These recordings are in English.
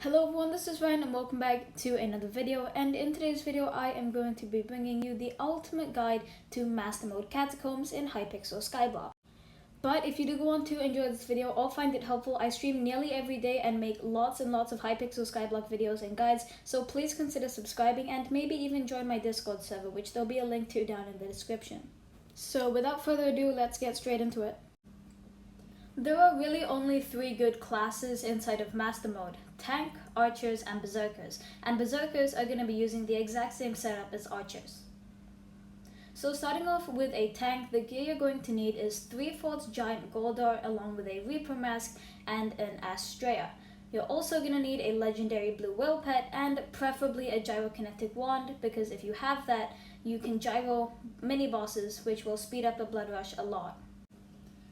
Hello everyone, this is Ryan and welcome back to another video, and in today's video I am going to be bringing you the ultimate guide to Master Mode Catacombs in Hypixel Skyblock. But if you do want to enjoy this video or find it helpful, I stream nearly every day and make lots and lots of Hypixel Skyblock videos and guides, so please consider subscribing and maybe even join my Discord server, which there'll be a link to down in the description. So without further ado, let's get straight into it. There are really only three good classes inside of Master Mode: Tank, Archers, and Berserkers. And Berserkers are going to be using the exact same setup as Archers. So starting off with a tank, the gear you're going to need is 3/4 Giant Goldar along with a Reaper Mask and an Astrea. You're also going to need a legendary blue whale pet and preferably a gyrokinetic wand, because if you have that, you can gyro mini bosses, which will speed up the blood rush a lot.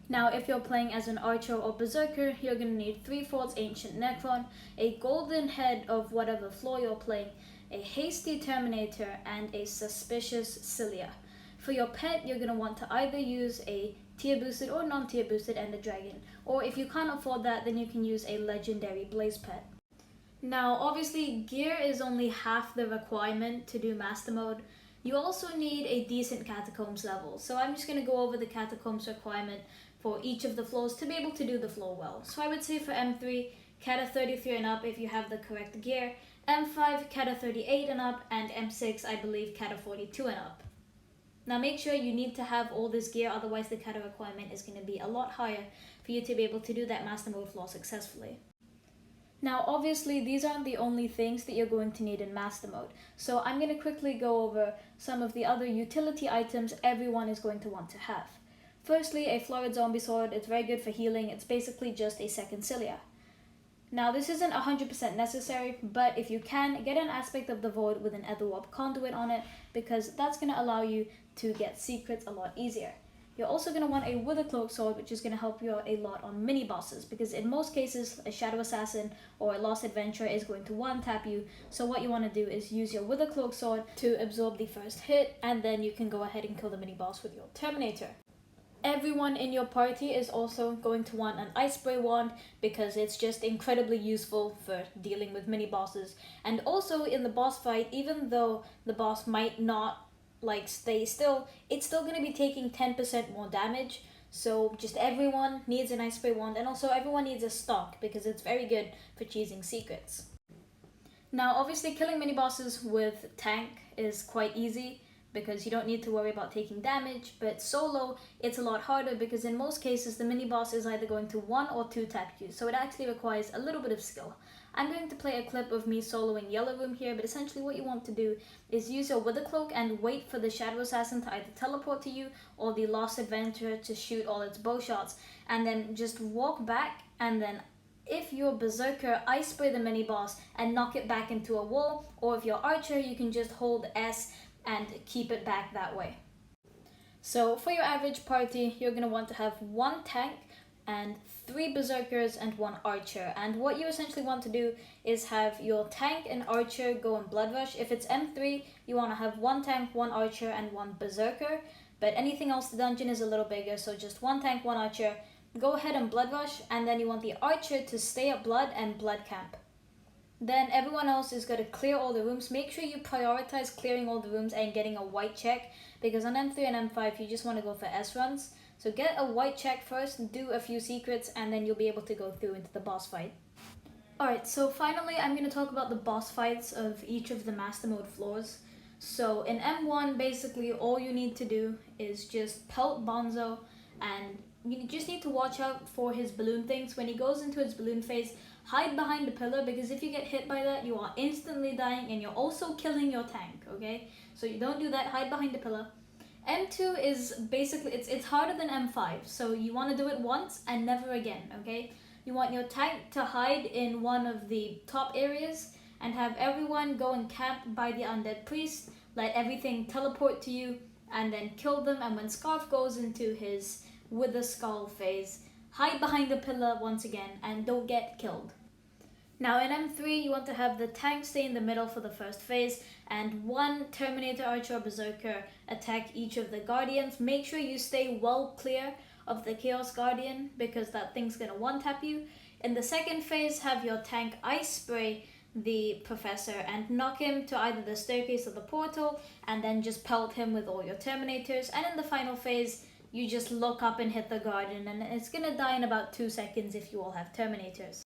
Now, if you're playing as an Archer or Berserker, you're going to need 3/4 Ancient Necron, a golden head of whatever floor you're playing, a Hasty Terminator, and a Suspicious Cilia. For your pet, you're going to want to either use a tier boosted or non-tier boosted Ender Dragon, or if you can't afford that, then you can use a legendary Blaze pet. Now, obviously, gear is only half the requirement to do Master Mode. You also need a decent Catacombs level, so I'm just going to go over the Catacombs requirement for each of the floors to be able to do the floor well. So I would say for M3, Cata 33 and up if you have the correct gear, M5, Cata 38 and up, and M6, I believe, Cata 42 and up. Now make sure you need to have all this gear, otherwise the Cata requirement is going to be a lot higher for you to be able to do that Master Mode floor successfully. Now obviously these aren't the only things that you're going to need in Master Mode, so I'm going to quickly go over some of the other utility items everyone is going to want to have. Firstly, a Florid Zombie Sword. It's very good for healing. It's basically just a second Cilia. Now this isn't 100% necessary, but if you can, get an Aspect of the Void with an Etherwarp Conduit on it, because that's going to allow you to get secrets a lot easier. You're also going to want a Withercloak Sword, which is going to help you out a lot on mini bosses, because in most cases a Shadow Assassin or a Lost Adventurer is going to one-tap you, so what you want to do is use your Withercloak Sword to absorb the first hit, and then you can go ahead and kill the mini boss with your Terminator. Everyone in your party is also going to want an Ice Spray Wand, because it's just incredibly useful for dealing with mini bosses. And also in the boss fight, even though the boss might not stay still, it's still going to be taking 10% more damage. So just everyone needs an Ice Spray Wand, and also everyone needs a stock, because it's very good for cheesing secrets. Now obviously killing mini bosses with tank is quite easy, because you don't need to worry about taking damage, but solo it's a lot harder, because in most cases the mini boss is either going to 1 or 2 tap you, so it actually requires a little bit of skill. I'm going to play a clip of me soloing Yellow Room here, but essentially what you want to do is use your Wither Cloak and wait for the Shadow Assassin to either teleport to you or the Lost Adventurer to shoot all its bow shots, and then just walk back, and then if you're Berserker, Ice Spray the mini boss and knock it back into a wall, or if you're Archer, you can just hold S and keep it back that way. So for your average party, you're going to want to have 1 tank and 3 Berserkers and 1 Archer. And what you essentially want to do is have your tank and Archer go in Blood Rush. If it's M3, you want to have 1 tank, 1 Archer, and 1 Berserker. But anything else, the dungeon is a little bigger, so just 1 tank, 1 Archer. Go ahead and Blood Rush, and then you want the Archer to stay at Blood and Blood Camp. Then everyone else is going to clear all the rooms. Make sure you prioritize clearing all the rooms and getting a white check, because on M3 and M5 you just want to go for S runs. So get a white check first, do a few secrets, and then you'll be able to go through into the boss fight. Alright, so finally I'm going to talk about the boss fights of each of the Master Mode floors. So in M1, basically all you need to do is just pelt Bonzo, and you just need to watch out for his balloon things. When he goes into his balloon phase, hide behind the pillar, because if you get hit by that, you are instantly dying and you're also killing your tank, okay? So you don't do that, hide behind the pillar. M2 is basically, it's harder than M5, so you want to do it once and never again, okay? You want your tank to hide in one of the top areas and have everyone go and camp by the undead priest, let everything teleport to you, and then kill them. And when Scarf goes into his Wither Skull phase, hide behind the pillar once again and don't get killed. Now in M3, you want to have the tank stay in the middle for the first phase, and 1 Terminator, Archer, or Berserker attack each of the Guardians. Make sure you stay well clear of the Chaos Guardian, because that thing's gonna one-tap you. In the second phase, have your tank ice spray the professor and knock him to either the staircase or the portal, and then just pelt him with all your terminators. And in the final phase, you just look up and hit the guardian, and it's gonna die in about 2 seconds if you all have terminators.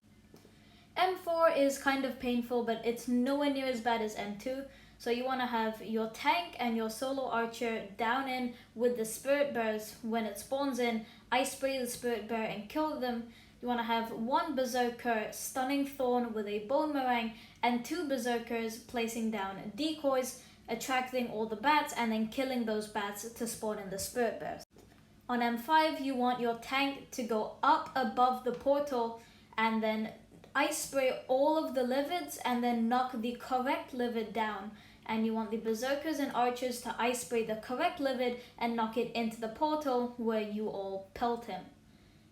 M4 is kind of painful, but it's nowhere near as bad as M2. So you want to have your tank and your solo archer down in with the spirit bears. When it spawns in, ice spray the spirit bear and kill them. You want to have one berserker stunning Thorn with a bone meringue, and 2 berserkers placing down decoys, attracting all the bats and then killing those bats to spawn in the spirit bears. On M5, you want your tank to go up above the portal and then ice spray all of the livids and then knock the correct livid down. And you want the berserkers and archers to ice spray the correct livid and knock it into the portal where you all pelt him.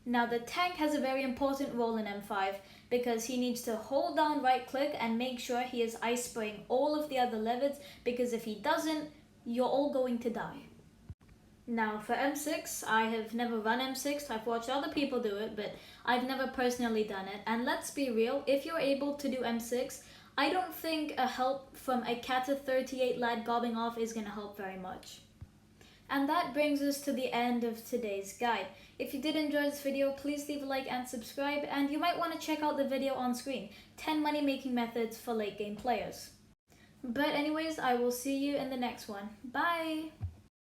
Now the tank has a very important role in M5 because he needs to hold down right click and make sure he is ice spraying all of the other livids, because if he doesn't, you're all going to die. Now for M6, I have never run M6, I've watched other people do it, but I've never personally done it. And let's be real, if you're able to do M6, I don't think a help from a cata 38 lad gobbing off is going to help very much. And that brings us to the end of today's guide. If you did enjoy this video, please leave a like and subscribe, and you might want to check out the video on screen, 10 money making methods for late game players. But anyways, I will see you in the next one. Bye!